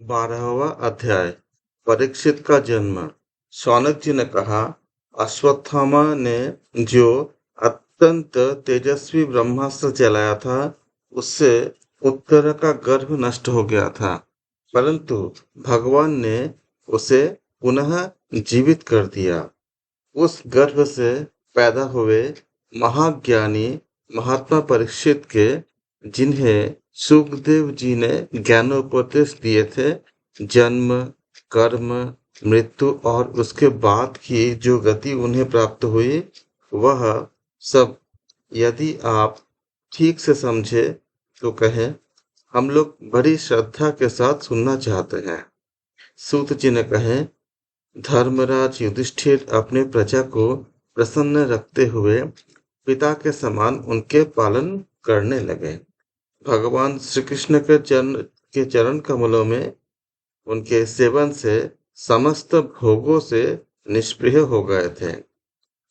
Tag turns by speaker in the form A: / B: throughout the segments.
A: 12वां अध्याय। परीक्षित का जन्म। शौनक जी ने कहा, अश्वत्थामा ने जो अत्यंत तेजस्वी ब्रह्मास्त्र चलाया था, उससे उत्तरा का गर्भ नष्ट हो गया था, परंतु भगवान ने उसे पुनः जीवित कर दिया। उस गर्भ से पैदा हुए महाज्ञानी महात्मा परीक्षित के, जिन्हें सुखदेव जी ने ज्ञानोपदेश दिए थे, जन्म, कर्म, मृत्यु और उसके बाद की जो गति उन्हें प्राप्त हुई, वह सब यदि आप ठीक से समझे तो कहें, हम लोग बड़ी श्रद्धा के साथ सुनना चाहते हैं। सूत जी ने कहे, धर्मराज युधिष्ठिर अपने प्रजा को प्रसन्न रखते हुए पिता के समान उनके पालन करने लगे। भगवान श्री कृष्ण के चरण कमलों में उनके सेवन से समस्त भोगों से निष्प्रिय हो गए थे।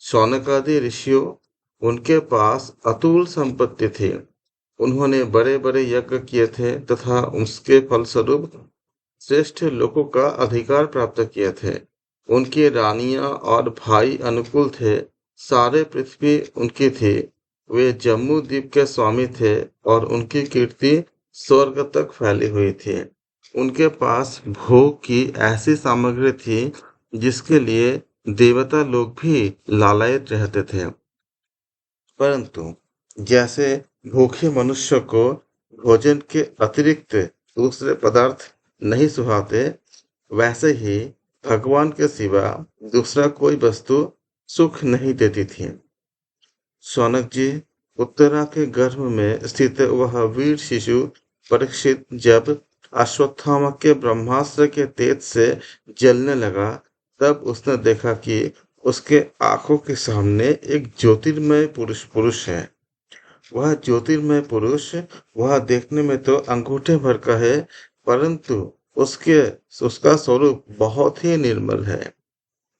A: शौनक आदि ऋषियों, उनके पास अतुल संपत्ति थी। उन्होंने बड़े बड़े यज्ञ किए थे तथा उसके फलस्वरूप श्रेष्ठ लोगों का अधिकार प्राप्त किए थे। उनकी रानियां और भाई अनुकूल थे। सारे पृथ्वी उनकी थी। वे जम्मू द्वीप के स्वामी थे और उनकी कीर्ति स्वर्ग तक फैली हुई थी। उनके पास भोग की ऐसी सामग्री थी जिसके लिए देवता लोग भी लालायित रहते थे, परंतु जैसे भूखे मनुष्य को भोजन के अतिरिक्त दूसरे पदार्थ नहीं सुहाते, वैसे ही भगवान के सिवा दूसरा कोई वस्तु सुख नहीं देती थी। शौनक जी, उत्तरा के गर्भ में स्थित वह वीर शिशु परीक्षित जब अश्वत्थामा के ब्रह्मास्त्र के तेज से जलने लगा, तब उसने देखा कि उसके आंखों के सामने एक ज्योतिर्मय पुरुष है। वह ज्योतिर्मय पुरुष, वह देखने में तो अंगूठे भर का है, परंतु उसके उसका स्वरूप बहुत ही निर्मल है।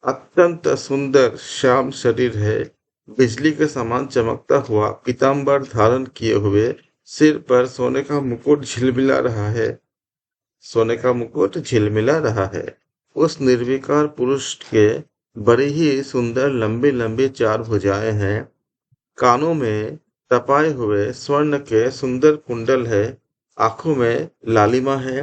A: अत्यंत सुंदर श्याम शरीर है। बिजली के समान चमकता हुआ पीतांबर धारण किए हुए सिर पर सोने का मुकुट झिलमिला रहा है। उस निर्विकार पुरुष के बड़ी ही सुंदर लंबी लंबी 4 भुजाएं हैं। कानों में तपाए हुए स्वर्ण के सुंदर कुंडल है। आंखों में लालिमा है।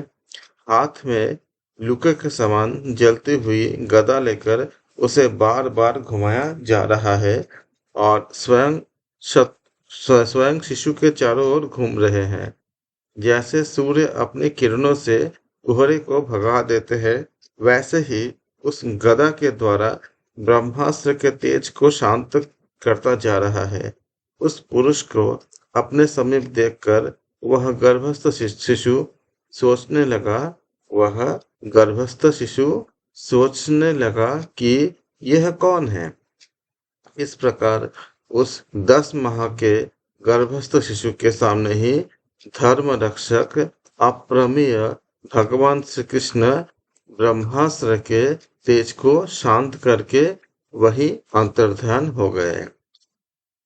A: हाथ में लुके के समान जलती हुई गदा लेकर उसे बार बार घुमाया जा रहा है और स्वयं शिशु के चारों ओर घूम रहे हैं। जैसे सूर्य अपनी किरणों से कुहरे को भगा देते हैं, वैसे ही उस गदा के द्वारा ब्रह्मास्त्र के तेज को शांत करता जा रहा है। उस पुरुष को अपने समीप देखकर वह गर्भस्थ शिशु सोचने लगा कि यह कौन है। इस प्रकार उस 10 माह के गर्भस्थ शिशु के सामने ही धर्म रक्षक अप्रमेय भगवान श्री कृष्ण ब्रह्मास्त्र के तेज को शांत करके वही अंतर्ध्यान हो गए।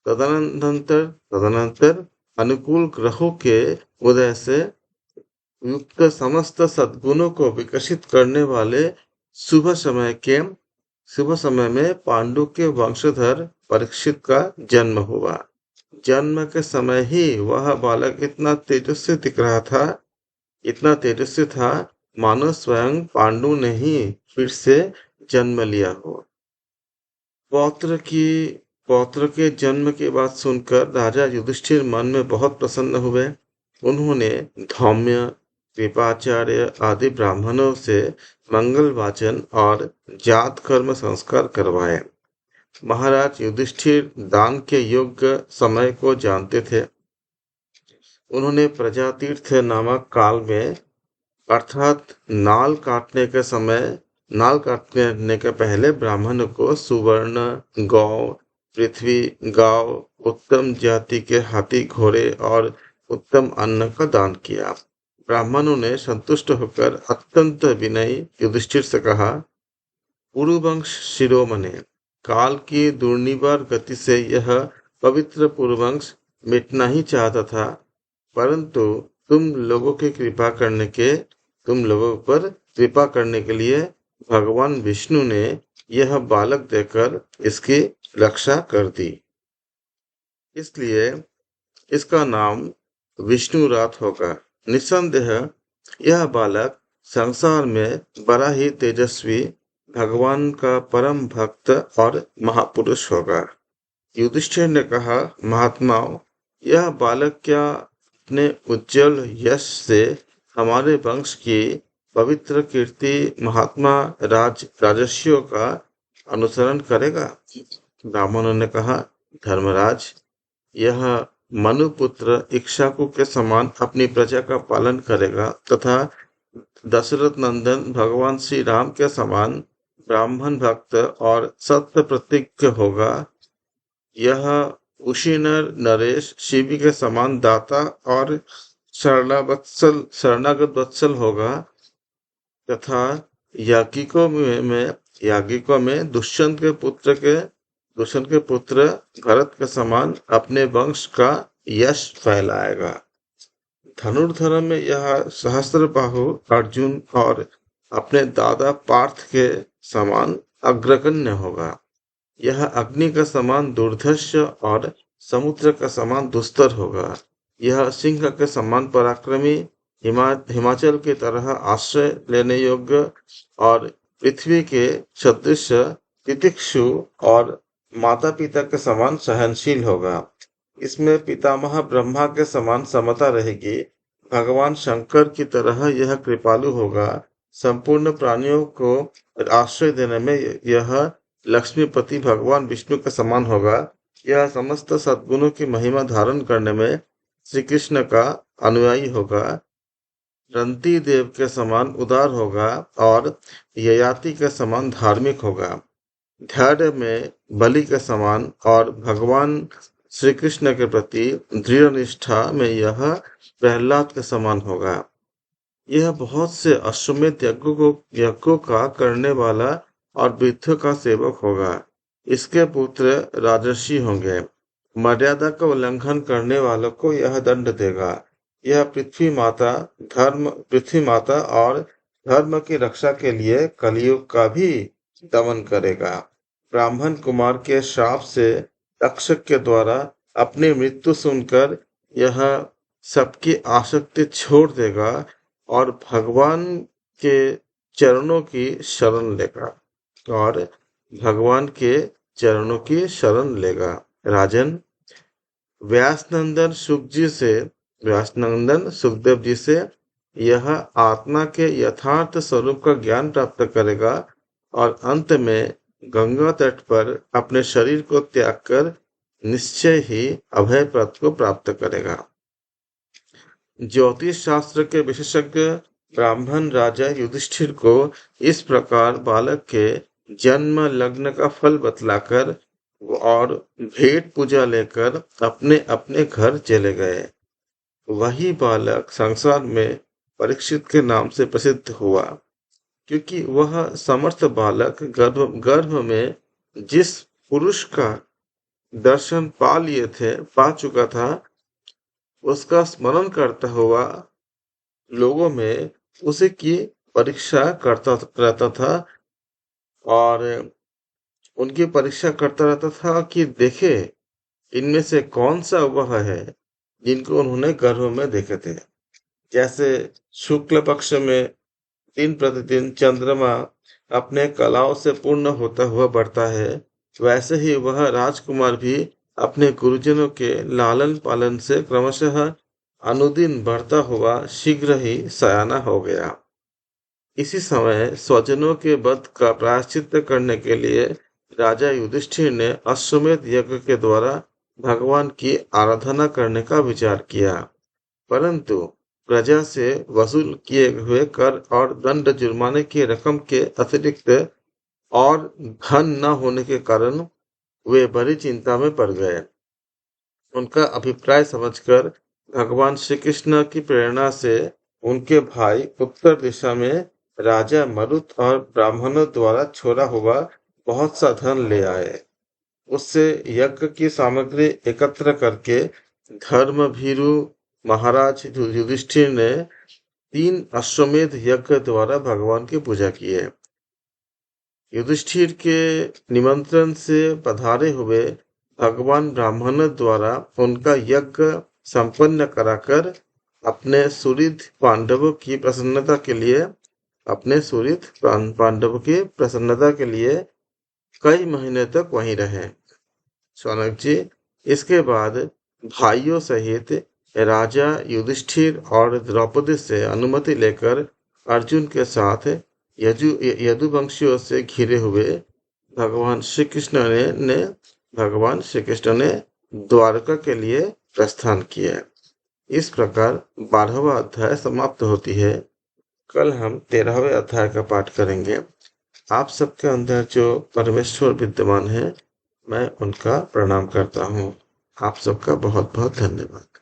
A: तदनंतर अनुकूल ग्रहों के उदय से युक्त समस्त सद्गुणों को विकसित करने वाले शुभ समय में पांडु के वंशधर परीक्षित का जन्म हुआ। जन्म के समय ही वह बालक इतना तेजस्वी था, मानो स्वयं पांडु ने ही फिर से जन्म लिया हो। पौत्र के जन्म की बात सुनकर राजा युधिष्ठिर मन में बहुत प्रसन्न हुए। उन्होंने धौम्य, कृपाचार्य आदि ब्राह्मणों से मंगल वाचन और जात कर्म संस्कार करवाए। महाराज युधिष्ठिर दान के योग्य समय को जानते थे। उन्होंने प्रजातीर्थ नामक काल में, अर्थात नाल काटने के पहले ब्राह्मण को सुवर्ण, गौ, पृथ्वी, गांव, उत्तम जाति के हाथी घोड़े और उत्तम अन्न का दान किया। ब्राह्मणों ने संतुष्ट होकर अत्यंत विनयी युधिष्ठिर से कहा, पुरुवंश शिरोमणि, काल की दुर्निवार गति से यह पवित्र पुरुवंश मिटना ही चाहता था, परंतु तुम लोगों की कृपा करने के तुम लोगों पर कृपा करने के लिए भगवान विष्णु ने यह बालक देकर इसकी रक्षा कर दी, इसलिए इसका नाम विष्णुरात होगा। निस्संदेह यह बालक संसार में बड़ा ही तेजस्वी, भगवान का परम भक्त और महापुरुष होगा। युधिष्ठिर ने कहा, महात्माओं, यह बालक क्या अपने उज्जवल यश से हमारे वंश की पवित्र कीर्ति महात्मा राजर्षियों का अनुसरण करेगा? ब्राह्मणों ने कहा, धर्मराज, यह मनुपुत्र इक्ष्वाकु के समान अपनी प्रजा का पालन करेगा तथा दशरथ नंदन भगवान श्री राम के समान ब्राह्मण भक्त और सत्य प्रतिज्ञ होगा। यह उशीनर नरेश शिवी के समान दाता और शरणागत वत्सल होगा तथा याज्ञिकों में दुष्यंत के पुत्र भरत के समान अपने वंश का यश फैलाएगा। धनुर्धर में यह सहस्त्रबाहु अर्जुन और अपने दादा पार्थ के समान अग्रगण्य होगा। यह अग्नि का समान दुर्धर्ष और समुद्र का समान दुस्तर होगा। यह सिंह के समान पराक्रमी, हिमाचल की तरह आश्रय लेने योग्य और पृथ्वी के सदृश तितिक्षु और माता पिता के समान सहनशील होगा। इसमें पितामह ब्रह्मा के समान समता रहेगी। भगवान शंकर की तरह यह कृपालु होगा। संपूर्ण प्राणियों को आश्रय देने में यह लक्ष्मीपति भगवान विष्णु के समान होगा। यह समस्त सद्गुणों की महिमा धारण करने में श्री कृष्ण का अनुयायी होगा। रंती देव के समान उदार होगा और ययाति के समान धार्मिक होगा। धैर्य में बलि के समान और भगवान श्री कृष्ण के प्रति दृढ़ निष्ठा में यह प्रहलाद के समान होगा। यह बहुत से अश्वमेध यज्ञों का करने वाला और वृद्धों का सेवक होगा। इसके पुत्र राजर्षि होंगे। मर्यादा का उल्लंघन करने वालों को यह दंड देगा। यह पृथ्वी माता और धर्म की रक्षा के लिए कलियुग का भी दमन करेगा। ब्राह्मण कुमार के श्राप से तक्षक के द्वारा अपनी मृत्यु सुनकर यह सबकी आसक्ति छोड़ देगा और भगवान के चरणों की शरण लेगा। राजन, व्यासनंदन सुखदेव जी से यह आत्मा के यथार्थ स्वरूप का ज्ञान प्राप्त करेगा और अंत में गंगा तट पर अपने शरीर को त्याग कर निश्चय ही अभय पद को प्राप्त करेगा। ज्योतिष शास्त्र के विशेषज्ञ ब्राह्मण राजा युधिष्ठिर को इस प्रकार बालक के जन्म लग्न का फल बतलाकर और भेंट पूजा लेकर अपने अपने घर चले गए। वही बालक संसार में परीक्षित के नाम से प्रसिद्ध हुआ, क्योंकि वह समर्थ बालक गर्भ में जिस पुरुष का दर्शन पा चुका था, उसका स्मरण करता हुआ लोगों में उसे की परीक्षा करता रहता था और उनकी परीक्षा करता रहता था कि देखे इनमें से कौन सा वह है जिनको उन्होंने गर्भ में देखे थे। जैसे शुक्ल पक्ष में दिन प्रतिदिन चंद्रमा अपने कलाओं से पूर्ण होता हुआ बढ़ता है, वैसे ही वह राजकुमार भी अपने गुरुजनों के लालन पालन से क्रमशः अनुदिन बढ़ता हुआ शीघ्र ही सयाना हो गया। इसी समय स्वजनों के वध का प्रायश्चित करने के लिए राजा युधिष्ठिर ने अश्वमेध यज्ञ के द्वारा भगवान की आराधना करने का विचार किया, परंतु प्रजा से वसूल किए हुए कर और दंड जुर्माने की रकम के अतिरिक्त और धन न होने के कारण वे बड़ी चिंता में पड़ गए। उनका अभिप्राय समझकर भगवान श्री कृष्ण की प्रेरणा से उनके भाई उत्तर दिशा में राजा मरुत और ब्राह्मणों द्वारा छोड़ा हुआ बहुत सा धन ले आए। उससे यज्ञ की सामग्री एकत्र करके धर्मभीरु महाराज युधिष्ठिर ने 3 अश्वमेध यज्ञ द्वारा भगवान की पूजा की है। युधिष्ठिर के निमंत्रण से पधारे हुए भगवान ब्राह्मणों द्वारा उनका यज्ञ संपन्न कराकर अपने सुहृद पांडवों की प्रसन्नता के लिए कई महीने तक वहीं रहे। शौनक जी, इसके बाद भाइयों सहित राजा युधिष्ठिर और द्रौपदी से अनुमति लेकर अर्जुन के साथ यदुवंशियों से घिरे हुए भगवान श्री कृष्ण ने द्वारका के लिए प्रस्थान किया। इस प्रकार 12वां अध्याय समाप्त होती है। कल हम 13वें अध्याय का पाठ करेंगे। आप सबके अंदर जो परमेश्वर विद्यमान है, मैं उनका प्रणाम करता हूँ। आप सबका बहुत बहुत धन्यवाद।